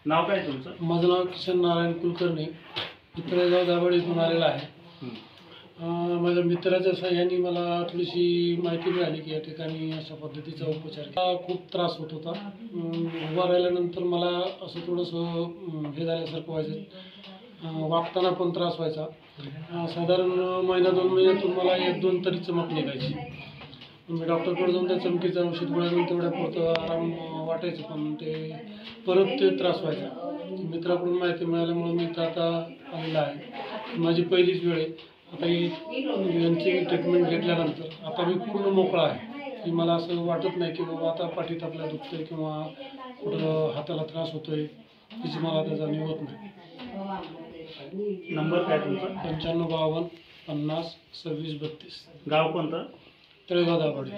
नाव काय तुमचं? माझं नाव किशन नारायण कुलकर्णी, तळेगाव दाभाडे इथून आलेला आहे. माझ्या मित्राच्या सहाय्याने मला थोडीशी माहिती मिळाली की या ठिकाणी अशा पद्धतीचा उपचार खूप त्रास होत होता. उभा राहिल्यानंतर मला असं थोडंसं हे झाल्यासारखं व्हायचं, वागताना पण त्रास व्हायचा. साधारण महिना 2 महिन्यातून मला 1-2 तरी चमक निघायची. मी डॉक्टरकडे जाऊन त्या चमकीचं औषध गोळ्या घेऊन तेवढ्या पुरतं आराम वाटायचं, पण ते परत ते त्रास व्हायचा. मित्राकडून माहिती मिळाल्यामुळे मी तर आता आलेला आहे. माझी पहिलीच वेळ आहे. आता यांची ट्रीटमेंट घेतल्यानंतर आता मी पूर्ण मोकळा आहे की मला असं वाटत नाही की बाबा आता पाठीत आपल्या दुखतंय किंवा कुठं हाताला त्रास होतोय, त्याची मला आता जाणीव होत नाही. नंबर काय तुमचा? 9552 50 26 32. गाव कोणतं? तळेगाव दाभाडे.